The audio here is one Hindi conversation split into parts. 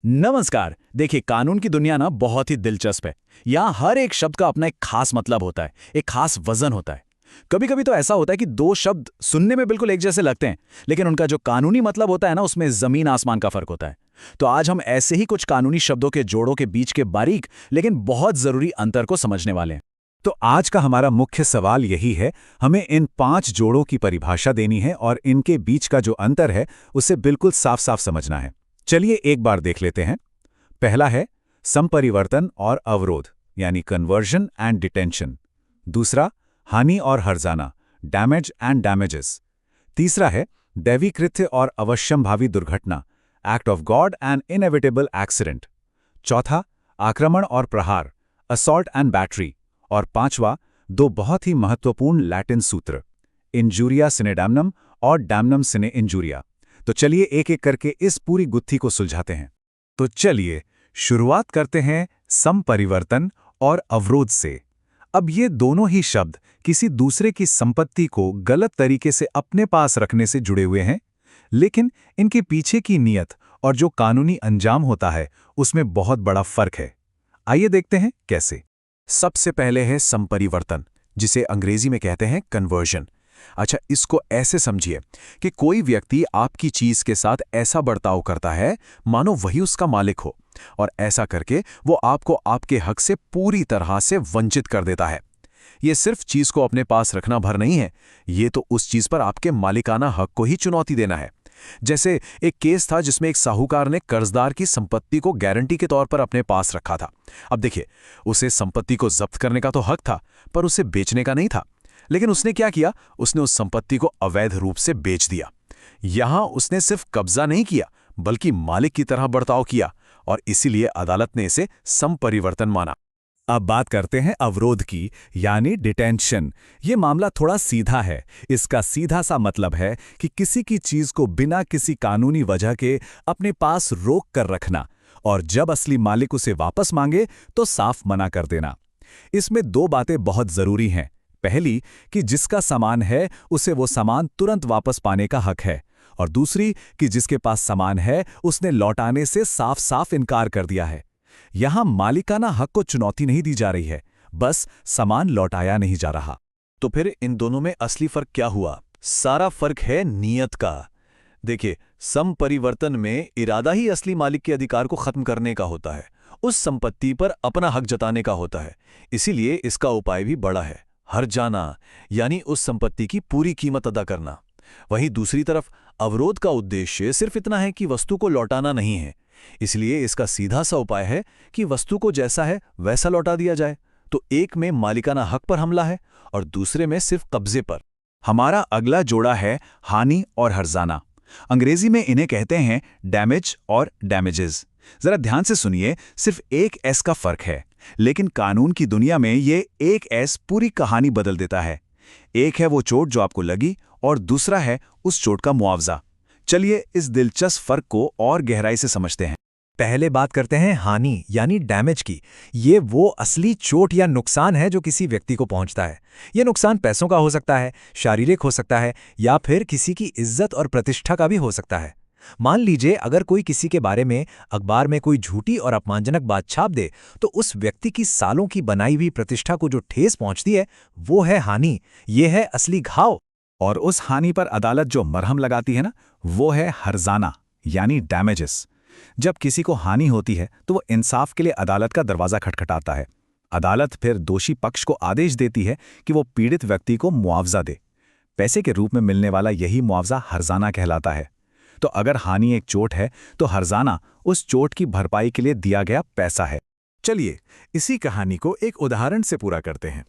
नमस्कार। देखिए, कानून की दुनिया ना बहुत ही दिलचस्प है। यहाँ हर एक शब्द का अपना एक खास मतलब होता है, एक खास वजन होता है। कभी कभी तो ऐसा होता है कि दो शब्द सुनने में बिल्कुल एक जैसे लगते हैं, लेकिन उनका जो कानूनी मतलब होता है ना, उसमें जमीन आसमान का फर्क होता है। तो आज हम ऐसे ही कुछ कानूनी शब्दों के जोड़ों के बीच के बारीक लेकिन बहुत जरूरी अंतर को समझने वाले हैं। तो आज का हमारा मुख्य सवाल यही है। हमें इन 5 जोड़ों की परिभाषा देनी है और इनके बीच का जो अंतर है उसे बिल्कुल साफ साफ समझना है। चलिए एक बार देख लेते हैं। पहला है संपरिवर्तन और अवरोध, यानी कन्वर्जन एंड डिटेंशन। दूसरा, हानि और हर्जाना, डैमेज एंड डैमेजेस। तीसरा है दैवीकृत्य और अवश्यंभावी दुर्घटना, act of God and inevitable accident. चौथा, आक्रमण और प्रहार, असॉल्ट एंड बैटरी। और पांचवा, दो बहुत ही महत्वपूर्ण लैटिन सूत्र, इंजूरिया सिने डैमनम और डैमनम सिने इंजूरिया। तो चलिए एक एक करके इस पूरी गुत्थी को सुलझाते हैं। तो चलिए शुरुआत करते हैं संपरिवर्तन और अवरोध से। अब ये दोनों ही शब्द किसी दूसरे की संपत्ति को गलत तरीके से अपने पास रखने से जुड़े हुए हैं, लेकिन इनके पीछे की नीयत और जो कानूनी अंजाम होता है उसमें बहुत बड़ा फर्क है। आइए देखते हैं कैसे। सबसे पहले है संपरिवर्तन, जिसे अंग्रेजी में कहते हैं कन्वर्जन। अच्छा, इसको ऐसे समझिए कि कोई व्यक्ति आपकी चीज के साथ ऐसा बर्ताव करता है मानो वही उसका मालिक हो, और ऐसा करके वो आपको आपके हक से पूरी तरह से वंचित कर देता है। ये सिर्फ चीज को अपने पास रखना भर नहीं है, ये तो उस चीज पर आपके मालिकाना हक को ही चुनौती देना है। जैसे एक केस था जिसमें एक साहूकार ने कर्जदार की संपत्ति को गारंटी के तौर पर अपने पास रखा था। अब देखिए, उसे संपत्ति को जब्त करने का तो हक था, पर उसे बेचने का नहीं था। लेकिन उसने क्या किया, उसने उस संपत्ति को अवैध रूप से बेच दिया। यहां उसने सिर्फ कब्जा नहीं किया, बल्कि मालिक की तरह बर्ताव किया, और इसीलिए अदालत ने इसे संपरिवर्तन माना। अब बात करते हैं अवरोध की, यानी डिटेंशन। ये मामला थोड़ा सीधा है। इसका सीधा सा मतलब है कि किसी की चीज को बिना किसी कानूनी वजह के अपने पास रोक कर रखना, और जब असली मालिक उसे वापस मांगे तो साफ मना कर देना। इसमें दो बातें बहुत जरूरी हैं। पहली, कि जिसका सामान है उसे वो सामान तुरंत वापस पाने का हक है, और दूसरी कि जिसके पास सामान है उसने लौटाने से साफ साफ इनकार कर दिया है। यहां मालिकाना हक को चुनौती नहीं दी जा रही है, बस सामान लौटाया नहीं जा रहा। तो फिर इन दोनों में असली फर्क क्या हुआ? सारा फर्क है नीयत का। देखिए, संपरिवर्तन में इरादा ही असली मालिक के अधिकार को खत्म करने का होता है, उस संपत्ति पर अपना हक जताने का होता है। इसीलिए इसका उपाय भी बड़ा है, हर जाना, यानी उस संपत्ति की पूरी कीमत अदा करना। वहीं दूसरी तरफ अवरोध का उद्देश्य सिर्फ इतना है कि वस्तु को लौटाना नहीं है। इसलिए इसका सीधा सा उपाय है कि वस्तु को जैसा है वैसा लौटा दिया जाए। तो एक में मालिकाना हक पर हमला है और दूसरे में सिर्फ कब्जे पर। हमारा अगला जोड़ा है हानि और हर्जाना। अंग्रेजी में इन्हें कहते हैं डैमेज और डैमेजेस। जरा ध्यान से सुनिए, सिर्फ एक एस का फर्क है, लेकिन कानून की दुनिया में ये एक एस पूरी कहानी बदल देता है। एक है वो चोट जो आपको लगी, और दूसरा है उस चोट का मुआवजा। चलिए इस दिलचस्प फर्क को और गहराई से समझते हैं। पहले बात करते हैं हानि यानी डैमेज की। ये वो असली चोट या नुकसान है जो किसी व्यक्ति को पहुंचता है। ये नुकसान पैसों का हो सकता है, शारीरिक हो सकता है, या फिर किसी की इज्जत और प्रतिष्ठा का भी हो सकता है। मान लीजिए अगर कोई किसी के बारे में अखबार में कोई झूठी और अपमानजनक बात छाप दे, तो उस व्यक्ति की सालों की बनाई हुई प्रतिष्ठा को जो ठेस पहुंचती है वो है हानि। ये है असली घाव। और उस हानि पर अदालत जो मरहम लगाती है ना, वो है हर्जाना यानी डैमेजेस। जब किसी को हानि होती है तो वो इंसाफ के लिए अदालत का दरवाजा खटखटाता है। अदालत फिर दोषी पक्ष को आदेश देती है कि वो पीड़ित व्यक्ति को मुआवजा दे। पैसे के रूप में मिलने वाला यही मुआवजा हर्जाना कहलाता है। तो अगर हानि एक चोट है तो हर्जाना उस चोट की भरपाई के लिए दिया गया पैसा है। चलिए इसी कहानी को एक उदाहरण से पूरा करते हैं।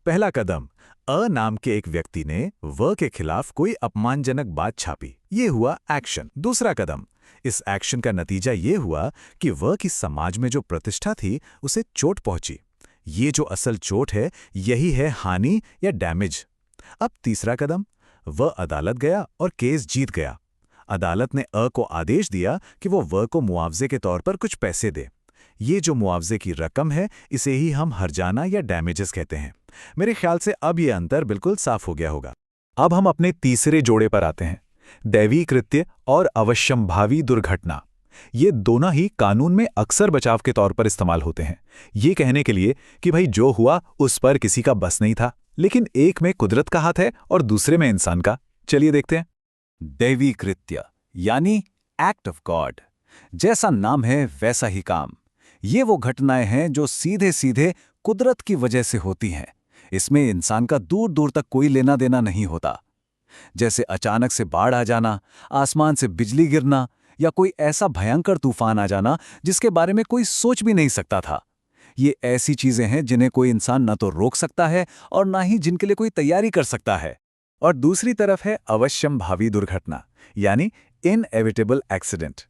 पहला कदम, अ नाम के एक व्यक्ति ने व के खिलाफ कोई अपमानजनक बात छापी। ये हुआ एक्शन। दूसरा कदम, इस एक्शन का नतीजा ये हुआ कि व की समाज में जो प्रतिष्ठा थी उसे चोट पहुंची। ये जो असल चोट है यही है हानि या डैमेज। अब तीसरा कदम, व अदालत गया और केस जीत गया। अदालत ने अ को आदेश दिया कि वो व को मुआवजे के तौर पर कुछ पैसे दे। ये जो मुआवजे की रकम है इसे ही हम हर्जाना या डैमेजेस कहते हैं। मेरे ख्याल से अब ये अंतर बिल्कुल साफ हो गया होगा। अब हम अपने तीसरे जोड़े पर आते हैं, दैवीकृत्य और अवश्यंभावी दुर्घटना। ये दोनों ही कानून में अक्सर बचाव के तौर पर इस्तेमाल होते हैं, ये कहने के लिए कि भाई जो हुआ उस पर किसी का बस नहीं था, लेकिन एक में कुदरत का हाथ है और दूसरे में इंसान का। चलिए देखते हैं। दैवी कृत्य यानी एक्ट ऑफ गॉड। जैसा नाम है वैसा ही काम। ये वो घटनाएं हैं जो सीधे सीधे कुदरत की वजह से होती हैं। इसमें इंसान का दूर दूर तक कोई लेना देना नहीं होता। जैसे अचानक से बाढ़ आ जाना, आसमान से बिजली गिरना या कोई ऐसा भयंकर तूफान आ जाना जिसके बारे में कोई सोच भी नहीं सकता था। ये ऐसी चीजें हैं जिन्हें कोई इंसान न तो रोक सकता है और ना ही जिनके लिए कोई तैयारी कर सकता है। और दूसरी तरफ है अवश्यंभावी दुर्घटना यानी इनएविटेबल एक्सीडेंट।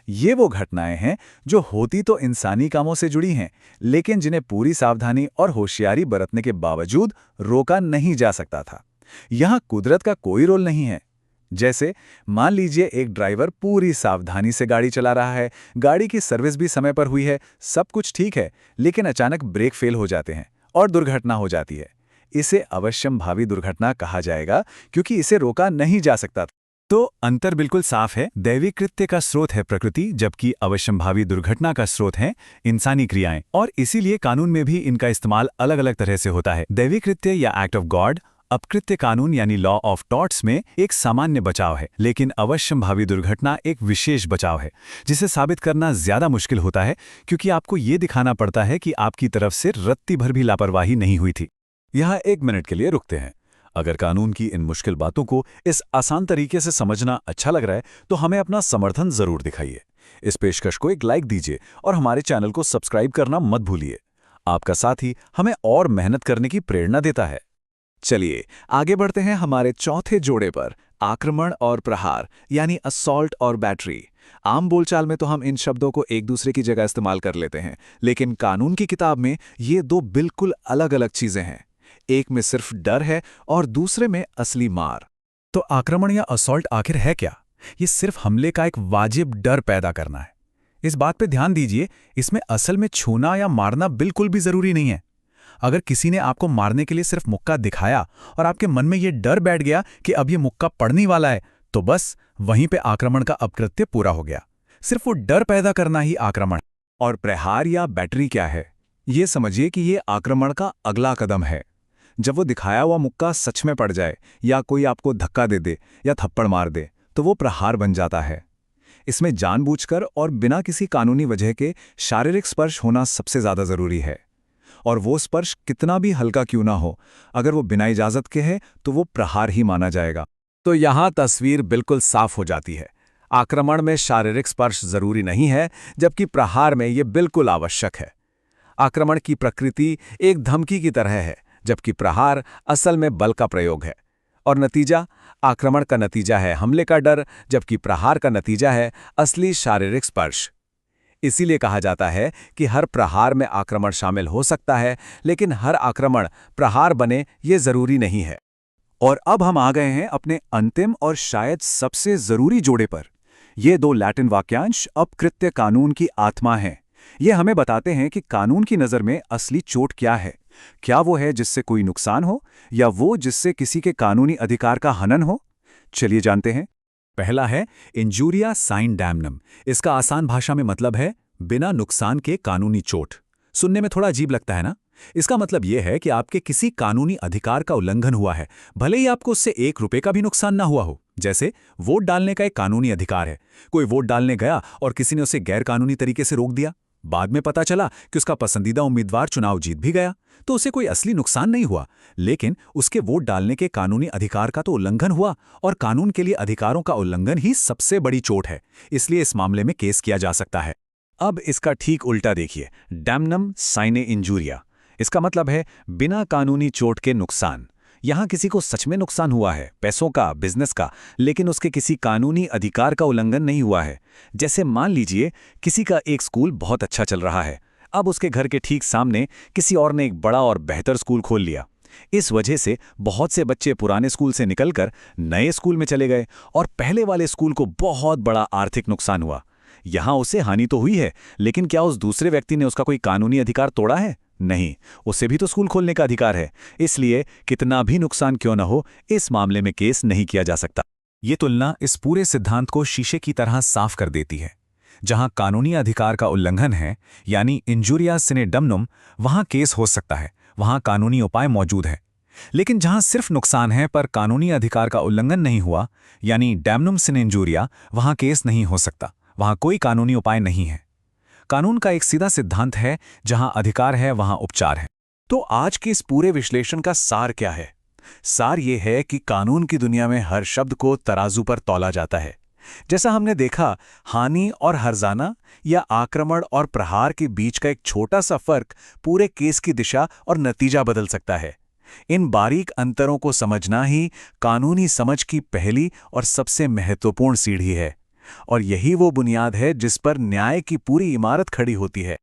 ये वो घटनाएं हैं जो होती तो इंसानी कामों से जुड़ी हैं, लेकिन जिन्हें पूरी सावधानी और होशियारी बरतने के बावजूद रोका नहीं जा सकता था। यहां कुदरत का कोई रोल नहीं है। जैसे मान लीजिए एक ड्राइवर पूरी सावधानी से गाड़ी चला रहा है, गाड़ी की सर्विस भी समय पर हुई है, सब कुछ ठीक है, लेकिन अचानक ब्रेक फेल हो जाते हैं और दुर्घटना हो जाती है। इसे अवश्यंभावी दुर्घटना कहा जाएगा क्योंकि इसे रोका नहीं जा सकता। तो अंतर बिल्कुल साफ है। दैवी कृत्य का स्रोत है प्रकृति, जबकि अवश्यंभावी दुर्घटना का स्रोत है इंसानी क्रियाएं, और इसीलिए कानून में भी इनका इस्तेमाल अलग अलग तरह से होता है। दैवी कृत्य या एक्ट ऑफ गॉड अपकृत्य कानून यानी लॉ ऑफ टॉर्ट्स में एक सामान्य बचाव है, लेकिन अवश्यंभावी दुर्घटना एक विशेष बचाव है जिसे साबित करना ज्यादा मुश्किल होता है, क्योंकि आपको ये दिखाना पड़ता है कि आपकी तरफ से रत्ती भर भी लापरवाही नहीं हुई थी। यहाँ 1 मिनट के लिए रुकते हैं। अगर कानून की इन मुश्किल बातों को इस आसान तरीके से समझना अच्छा लग रहा है तो हमें अपना समर्थन जरूर दिखाइए। इस पेशकश को एक लाइक दीजिए और हमारे चैनल को सब्सक्राइब करना मत भूलिए। आपका साथ ही हमें और मेहनत करने की प्रेरणा देता है। चलिए आगे बढ़ते हैं हमारे चौथे जोड़े पर, आक्रमण और प्रहार यानी असॉल्ट और बैटरी। आम बोलचाल में तो हम इन शब्दों को एक दूसरे की जगह इस्तेमाल कर लेते हैं, लेकिन कानून की किताब में ये दो बिल्कुल अलग अलग चीजें हैं। एक में सिर्फ डर है और दूसरे में असली मार। तो आक्रमण या असॉल्ट आखिर है क्या? ये सिर्फ हमले का एक वाजिब डर पैदा करना है। इस बात पे ध्यान दीजिए, इसमें असल में छूना या मारना बिल्कुल भी जरूरी नहीं है। अगर किसी ने आपको मारने के लिए सिर्फ मुक्का दिखाया और आपके मन में ये डर बैठ गया कि अब ये मुक्का पड़ने वाला है, तो बस वहीं पे आक्रमण का अपकृत्य पूरा हो गया। सिर्फ वो डर पैदा करना ही आक्रमण। और प्रहार या बैटरी क्या है? ये समझिए कि ये आक्रमण का अगला कदम है। जब वो दिखाया हुआ मुक्का सच में पड़ जाए या कोई आपको धक्का दे दे या थप्पड़ मार दे, तो वो प्रहार बन जाता है। इसमें जानबूझकर और बिना किसी कानूनी वजह के शारीरिक स्पर्श होना सबसे ज्यादा जरूरी है। और वो स्पर्श कितना भी हल्का क्यों ना हो, अगर वो बिना इजाजत के है तो वो प्रहार ही माना जाएगा। तो यहाँ तस्वीर बिल्कुल साफ हो जाती है। आक्रमण में शारीरिक स्पर्श जरूरी नहीं है, जबकि प्रहार में ये बिल्कुल आवश्यक है। आक्रमण की प्रकृति एक धमकी की तरह है, जबकि प्रहार असल में बल का प्रयोग है। और नतीजा, आक्रमण का नतीजा है हमले का डर, जबकि प्रहार का नतीजा है असली शारीरिक स्पर्श। इसीलिए कहा जाता है कि हर प्रहार में आक्रमण शामिल हो सकता है, लेकिन हर आक्रमण प्रहार बने ये जरूरी नहीं है। और अब हम आ गए हैं अपने अंतिम और शायद सबसे जरूरी जोड़े पर। ये दो लैटिन वाक्यांश अपकृत्य कानून की आत्मा हैं। ये हमें बताते हैं कि कानून की नज़र में असली चोट क्या है। क्या वो है जिससे कोई नुकसान हो, या वो जिससे किसी के कानूनी अधिकार का हनन हो? चलिए जानते हैं। पहला है इंजूरिया साइन डैमनम। इसका आसान भाषा में मतलब है बिना नुकसान के कानूनी चोट। सुनने में थोड़ा अजीब लगता है ना? इसका मतलब यह है कि आपके किसी कानूनी अधिकार का उल्लंघन हुआ है, भले ही आपको उससे 1 रुपए का भी नुकसान ना हुआ हो। जैसे वोट डालने का एक कानूनी अधिकार है। कोई वोट डालने गया और किसी ने उसे गैर कानूनी तरीके से रोक दिया। बाद में पता चला कि उसका पसंदीदा उम्मीदवार चुनाव जीत भी गया, तो उसे कोई असली नुकसान नहीं हुआ, लेकिन उसके वोट डालने के कानूनी अधिकार का तो उल्लंघन हुआ, और कानून के लिए अधिकारों का उल्लंघन ही सबसे बड़ी चोट है। इसलिए इस मामले में केस किया जा सकता है। अब इसका ठीक उल्टा देखिए, डैमनम साइने इंजूरिया। इसका मतलब है बिना कानूनी चोट के नुकसान। यहां किसी को सच में नुकसान हुआ है, पैसों का, बिजनेस का, लेकिन उसके किसी कानूनी अधिकार का उल्लंघन नहीं हुआ है। जैसे मान लीजिए किसी का एक स्कूल बहुत अच्छा चल रहा है, अब उसके घर के ठीक सामने किसी और ने एक बड़ा और बेहतर स्कूल खोल लिया। इस वजह से बहुत से बच्चे पुराने स्कूल से निकलकर नए स्कूल में चले गए और पहले वाले स्कूल को बहुत बड़ा आर्थिक नुकसान हुआ। यहां उसे हानि तो हुई है, लेकिन क्या उस दूसरे व्यक्ति ने उसका कोई कानूनी अधिकार तोड़ा है? नहीं, उसे भी तो स्कूल खोलने का अधिकार है। इसलिए कितना भी नुकसान क्यों न हो, इस मामले में केस नहीं किया जा सकता। ये तुलना इस पूरे सिद्धांत को शीशे की तरह साफ कर देती है। जहां कानूनी अधिकार का उल्लंघन है, यानी इंजुरिया सिने डमनुम, वहां केस हो सकता है, वहां कानूनी उपाय मौजूद है। लेकिन जहां सिर्फ नुकसान है पर कानूनी अधिकार का उल्लंघन नहीं हुआ, यानी डैमनुम सिने इंजुरिया, वहां केस नहीं हो सकता, वहां कोई कानूनी उपाय नहीं है। कानून का एक सीधा सिद्धांत है, जहां अधिकार है वहां उपचार है। तो आज के इस पूरे विश्लेषण का सार क्या है? सार ये है कि कानून की दुनिया में हर शब्द को तराजू पर तौला जाता है। जैसा हमने देखा, हानि और हर्जाना या आक्रमण और प्रहार के बीच का एक छोटा सा फर्क पूरे केस की दिशा और नतीजा बदल सकता है। इन बारीक अंतरों को समझना ही कानूनी समझ की पहली और सबसे महत्वपूर्ण सीढ़ी है, और यही वो बुनियाद है जिस पर न्याय की पूरी इमारत खड़ी होती है।